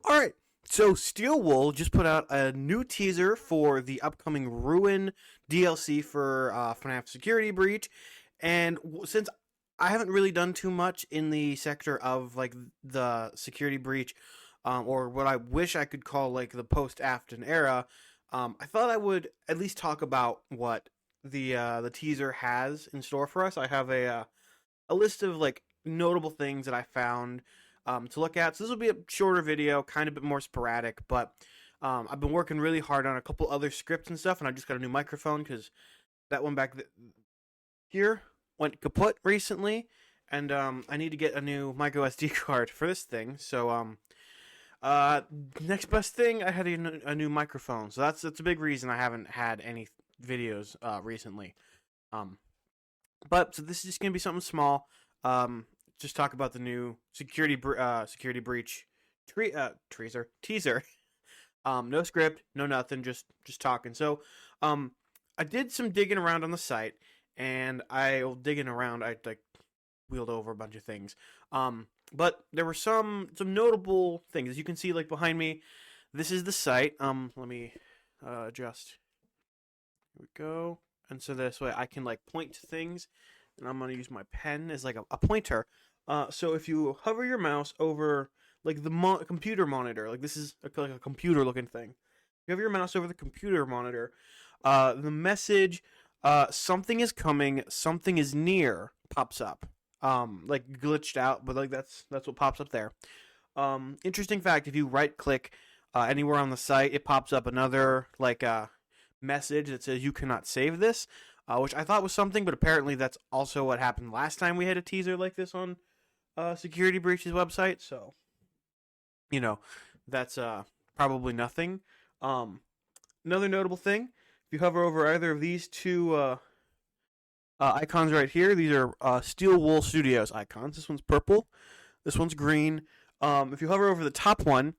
All right. So Steel Wool just put out a new teaser for the upcoming Ruin DLC for FNAF Security Breach, and since I haven't really done too much in the sector of like the Security Breach, or what I wish I could call like the post-Afton era, I thought I would at least talk about what the teaser has in store for us. I have a list of like notable things that I found to look at. So this will be a shorter video, kind of a bit more sporadic, but I've been working really hard on a couple other scripts and stuff, and I just got a new microphone because that one back here went kaput recently, and I need to get a new micro SD card for this thing. So next best thing, I had a new microphone. So that's a big reason I haven't had any videos recently. But so this is just gonna be something small. Just talk about the new security breach teaser. No script, no nothing, just talking. So, I did some digging around on the site, and I like wheeled over a bunch of things. But there were some notable things. As you can see, like behind me, this is the site. Let me adjust. Here we go. And so this way I can like point to things, and I'm gonna use my pen as like a pointer. So if you hover your mouse over like the computer monitor, like this is like a computer looking thing. You have your mouse over the computer monitor. The message, something is coming, something is near, pops up. Like glitched out, but like that's what pops up there. Interesting fact: if you right click anywhere on the site, it pops up another like message that says you cannot save this, which I thought was something, but apparently that's also what happened last time we had a teaser like this on Security Breach's website. So, that's probably nothing. Another notable thing: if you hover over either of these two icons right here, these are Steel Wool Studios icons. This one's purple. This one's green. If you hover over the top one,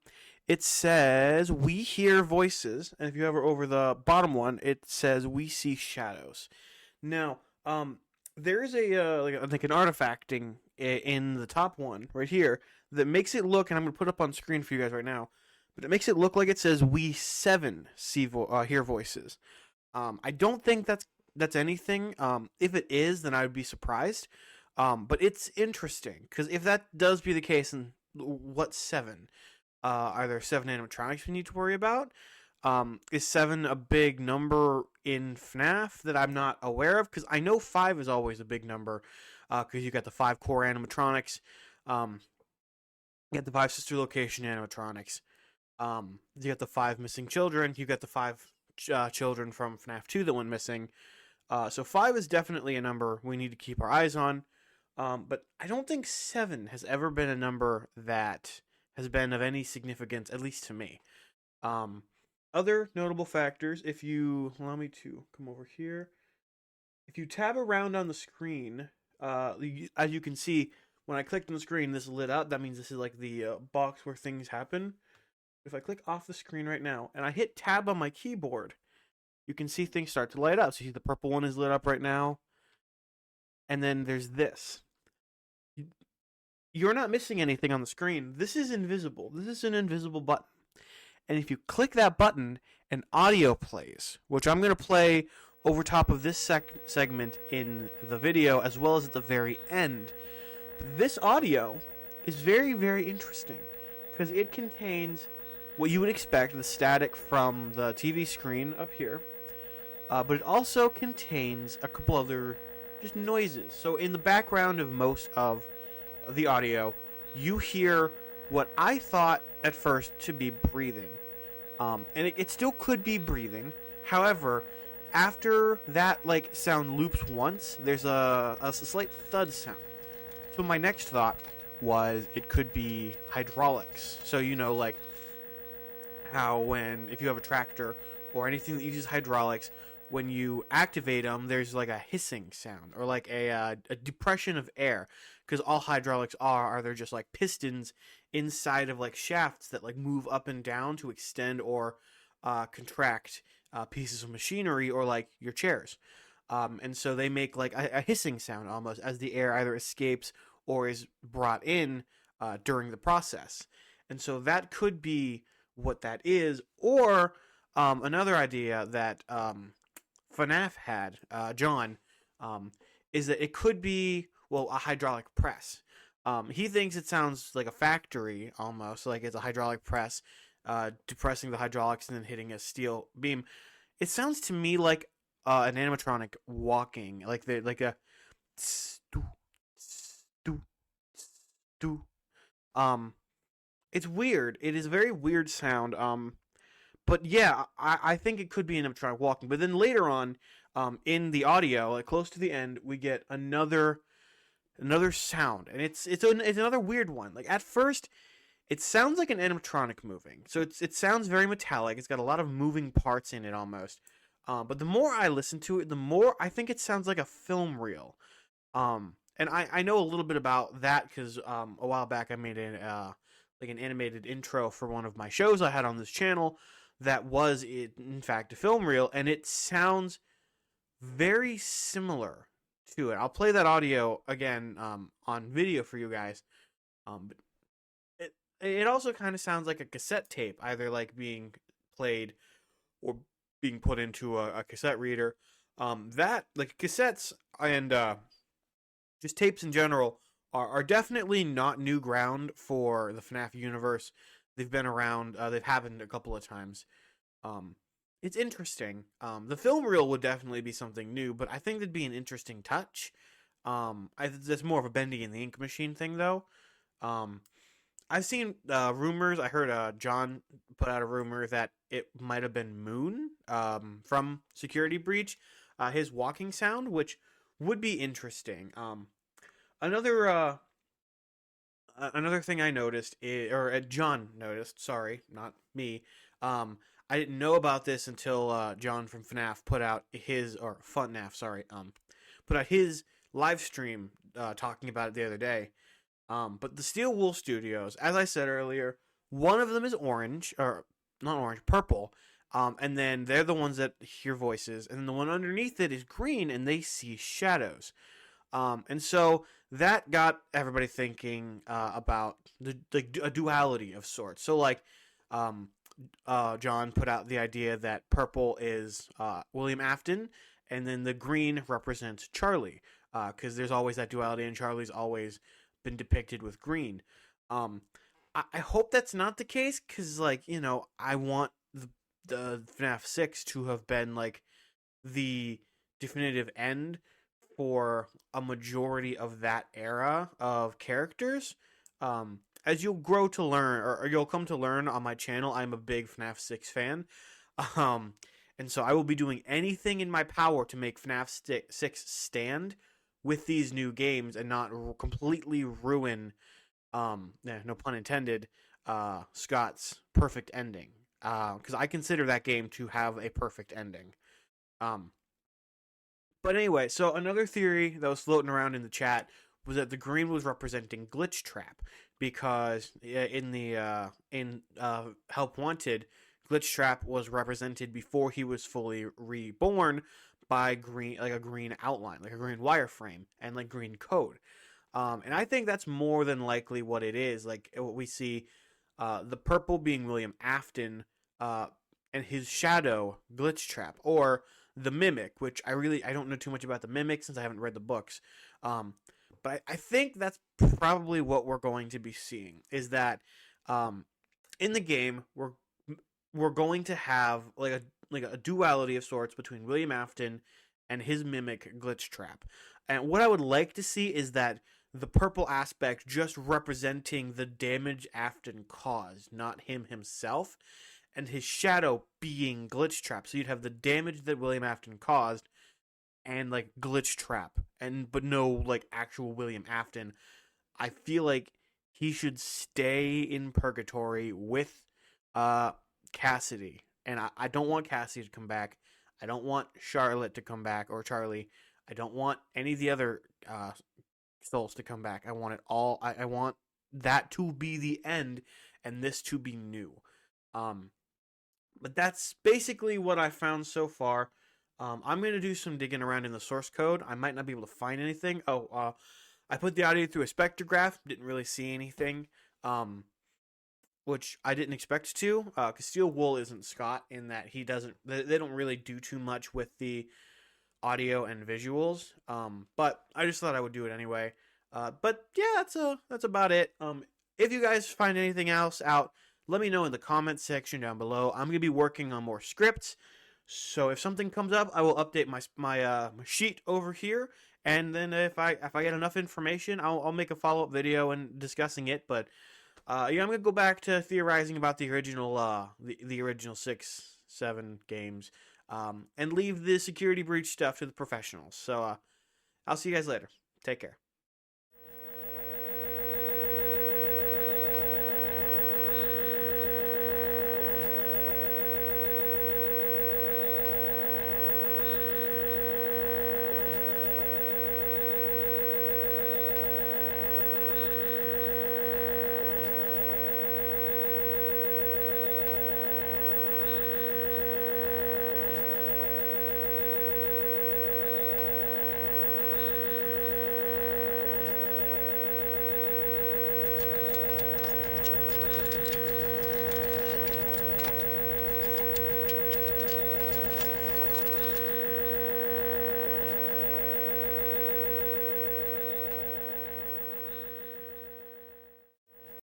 it says "We hear voices," and if you hover over the bottom one, it says "We see shadows." Now, there is like an artifacting in the top one right here that makes it look, and I'm gonna put up on screen for you guys right now, but it makes it look like it says "We seven hear voices." I don't think that's anything. If it is, then I would be surprised. But it's interesting because if that does be the case, then what seven? Are there 7 animatronics we need to worry about? Is 7 a big number in FNAF that I'm not aware of? Because I know 5 is always a big number. Because you got the 5 core animatronics. You got the 5 sister location animatronics. You got the 5 missing children. You got the 5 children from FNAF 2 that went missing. So 5 is definitely a number we need to keep our eyes on. But I don't think 7 has ever been a number that has been of any significance, at least to me. Other notable factors, if you allow me to come over here, if you tab around on the screen, as you can see, when I clicked on the screen, this lit up. That means this is like the box where things happen. If I click off the screen right now, and I hit tab on my keyboard, you can see things start to light up. So you see the purple one is lit up right now. And then there's this. You're not missing anything on the screen. This is invisible. This is an invisible button. And if you click that button, an audio plays, which I'm going to play over top of this segment in the video, as well as at the very end. This audio is very, very interesting, because it contains what you would expect, the static from the TV screen up here, but it also contains a couple other just noises. So in the background of most of the audio, you hear what I thought at first to be breathing. And it still could be breathing. However, after that like sound loops once, there's a slight thud sound. So my next thought was it could be hydraulics. So like how if you have a tractor or anything that uses hydraulics, when you activate them, there's like a hissing sound or like a depression of air, because all hydraulics are they're just like pistons inside of like shafts that like move up and down to extend or contract pieces of machinery or like your chairs. And so they make like a hissing sound almost as the air either escapes or is brought in during the process. And so that could be what that is, or another idea that FNAF had, John, um, is that it could be, well, a hydraulic press. He thinks it sounds like a factory almost, like it's a hydraulic press, depressing the hydraulics and then hitting a steel beam. It sounds to me like an animatronic walking, like a stu, stu, stu. Um, it's weird. It is a very weird sound. But yeah, I think it could be an animatronic walking. But then later on, in the audio, like close to the end, we get another sound, and it's another weird one. Like at first, it sounds like an animatronic moving, so it sounds very metallic. It's got a lot of moving parts in it almost. But the more I listen to it, the more I think it sounds like a film reel. And I know a little bit about that because a while back I made an animated intro for one of my shows I had on this channel that was in fact a film reel, and it sounds very similar to it. I'll play that audio again on video for you guys. But it also kind of sounds like a cassette tape, either like being played or being put into a cassette reader. That like cassettes and just tapes in general are definitely not new ground for the FNAF universe. They've been around. They've happened a couple of times. Um, it's interesting. The film reel would definitely be something new, but I think that'd be an interesting touch. That's more of a Bendy and the Ink Machine thing, though. Um, I've seen rumors. I heard John put out a rumor that it might have been Moon from Security Breach, his walking sound, which would be interesting. Another another thing I noticed, John noticed. Sorry, not me. I didn't know about this until John from FNAF put out his or FunNAF. Sorry, put out his live stream talking about it the other day. But the Steel Wool Studios, as I said earlier, one of them is orange, or not orange, purple. And then they're the ones that hear voices, and then the one underneath it is green, and they see shadows. And so that got everybody thinking about a duality of sorts. So like, John put out the idea that purple is William Afton, and then the green represents Charlie, because there's always that duality, and Charlie's always been depicted with green. Um, I hope that's not the case, because like I want the FNAF 6 to have been like the definitive end for a majority of that era of characters. As you'll grow to learn, or you'll come to learn on my channel, I'm a big FNAF 6 fan. Um, and so I will be doing anything in my power to make FNAF 6 stand with these new games and not completely ruin, no pun intended, Scott's perfect ending. Because I consider that game to have a perfect ending. Um, but anyway, so another theory that was floating around in the chat was that the green was representing Glitch Trap, because in Help Wanted, Glitch Trap was represented before he was fully reborn by green, like a green outline, like a green wireframe, and like green code. And I think that's more than likely what it is. Like what we see, the purple being William Afton, and his shadow Glitch Trap, or the Mimic, which I don't know too much about the Mimic since I haven't read the books. But I think that's probably what we're going to be seeing, is that in the game we're going to have like a duality of sorts between William Afton and his Mimic Glitch Trap. And what I would like to see is that the purple aspect just representing the damage Afton caused, not him himself, and his shadow being Glitch Trap. So you'd have the damage that William Afton caused and like Glitch Trap, but no like actual William Afton. I feel like he should stay in purgatory with Cassidy, and I don't want Cassidy to come back. I don't want Charlotte to come back, or Charlie. I don't want any of the other souls to come back. I want it all. I want that to be the end, and this to be new. But that's basically what I found so far. I'm going to do some digging around in the source code. I might not be able to find anything. I put the audio through a spectrograph. Didn't really see anything. which I didn't expect to, because Steel Wool isn't Scott in that he doesn't. They don't really do too much with the audio and visuals. But I just thought I would do it anyway. But yeah, that's about it. If you guys find anything else out, let me know in the comments section down below. I'm gonna be working on more scripts, so if something comes up, I will update my sheet over here. And then if I get enough information, I'll make a follow up video and discussing it. But yeah, I'm gonna go back to theorizing about the original the original 6, 7 games, and leave the security breach stuff to the professionals. So I'll see you guys later. Take care.